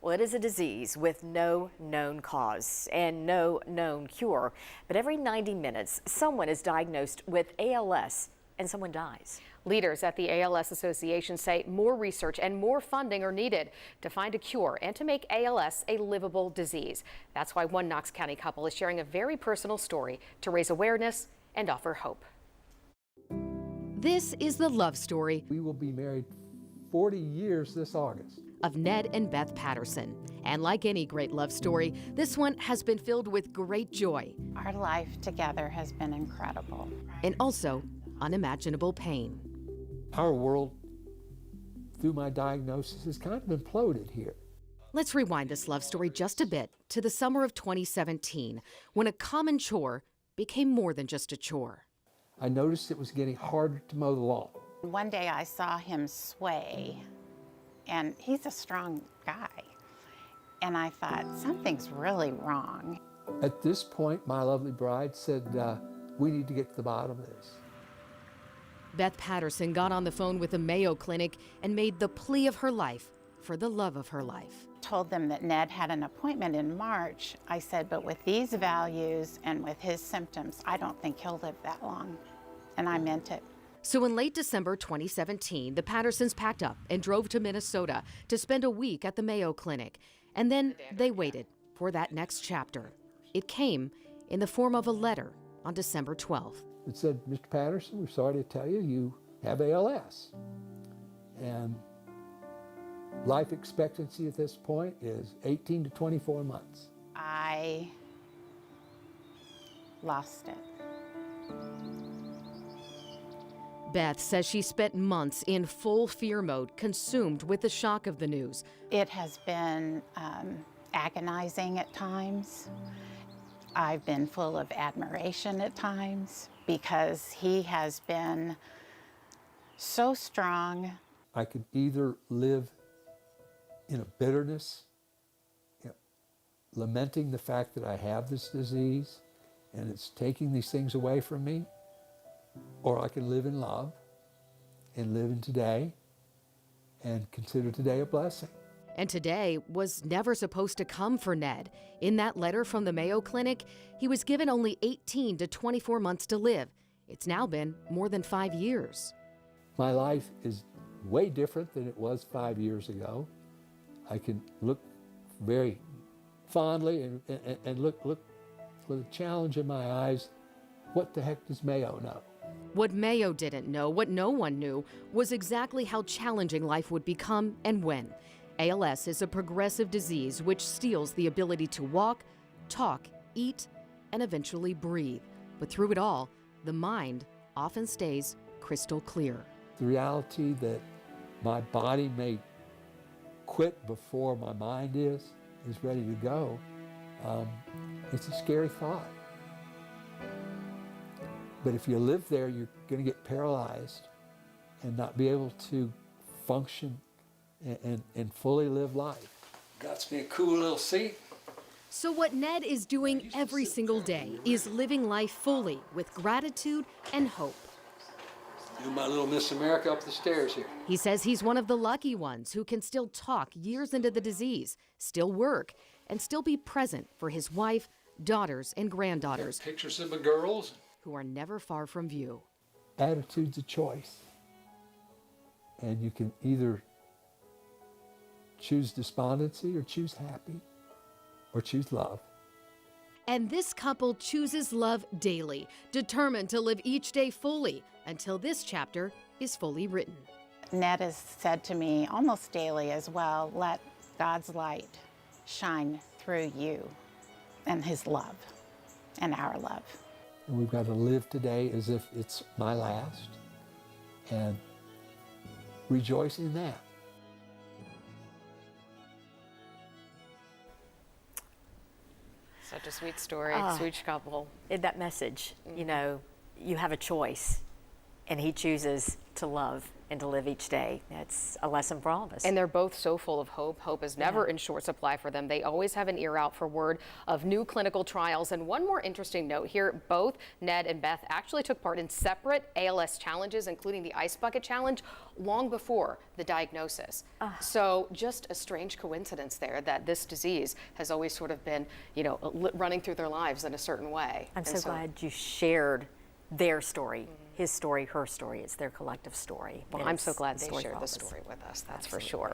Well, it is a disease with no known cause and no known cure. But every 90 minutes, someone is diagnosed with ALS and someone dies. Leaders at the ALS Association say more research and more funding are needed to find a cure and to make ALS a livable disease. That's why one Knox County couple is sharing a very personal story to raise awareness and offer hope. This is the love story. We will be married 40 years this August. Of Ned and Beth Patterson. And like any great love story, this one has been filled with great joy. Our life together has been incredible. And also unimaginable pain. Our world, through my diagnosis, has kind of imploded here. Let's rewind this love story just a bit to the summer of 2017, when a common chore became more than just a chore. I noticed it was getting harder to mow the lawn. One day I saw him sway, and he's a strong guy. And I thought, something's really wrong. At this point, my lovely bride said, we need to get to the bottom of this. Beth Patterson got on the phone with the Mayo Clinic and made the plea of her life for the love of her life. Told them that Ned had an appointment in March. I said, but with these values and with his symptoms, I don't think he'll live that long. And I meant it. So in late December 2017, the Pattersons packed up and drove to Minnesota to spend a week at the Mayo Clinic. And then they waited for that next chapter. It came in the form of a letter on December 12th. It said, Mr. Patterson, we're sorry to tell you, you have ALS. And life expectancy at this point is 18 to 24 months. I lost it. Beth says she spent months in full fear mode, consumed with the shock of the news. It has been agonizing at times. I've been full of admiration at times because he has been so strong. I could either live in a bitterness, lamenting the fact that I have this disease and it's taking these things away from me, or I can live in love and live in today and consider today a blessing. And today was never supposed to come for Ned. In that letter from the Mayo Clinic, he was given only 18 to 24 months to live. It's now been more than 5 years. My life is way different than it was 5 years ago. I can look very fondly and look with a challenge in my eyes. What the heck does Mayo know? What Mayo didn't know, what no one knew, was exactly how challenging life would become and when. ALS is a progressive disease which steals the ability to walk, talk, eat, and eventually breathe. But through it all, the mind often stays crystal clear. The reality that my body may quit before my mind is ready to go, it's a scary thought. But if you live there, you're going to get paralyzed and not be able to function and fully live life. Got me a cool little seat. So what Ned is doing every single day is living life fully with gratitude and hope. Do my little Miss America up the stairs here. He says he's one of the lucky ones who can still talk years into the disease, still work, and still be present for his wife, daughters, and granddaughters. Pictures of my girls. Who are never far from view. Attitude's a choice. And you can either choose despondency or choose happy or choose love. And this couple chooses love daily, determined to live each day fully until this chapter is fully written. Ned has said to me almost daily as well, let God's light shine through you and his love and our love. And we've got to live today as if it's my last and rejoice in that. Such a sweet story, sweet couple. That message, you know, you have a choice, and he chooses to love and to live each day. That's a lesson for all of us. And they're both so full of hope. Hope is never in short supply for them. They always have an ear out for word of new clinical trials. And one more interesting note here, both Ned and Beth actually took part in separate ALS challenges, including the Ice Bucket Challenge, long before the diagnosis. So just a strange coincidence there that this disease has always sort of been, you know, running through their lives in a certain way. I'm so glad you shared their story, his story, her story. It's their collective story. Well, I'm so glad they shared the story with us, that's for sure.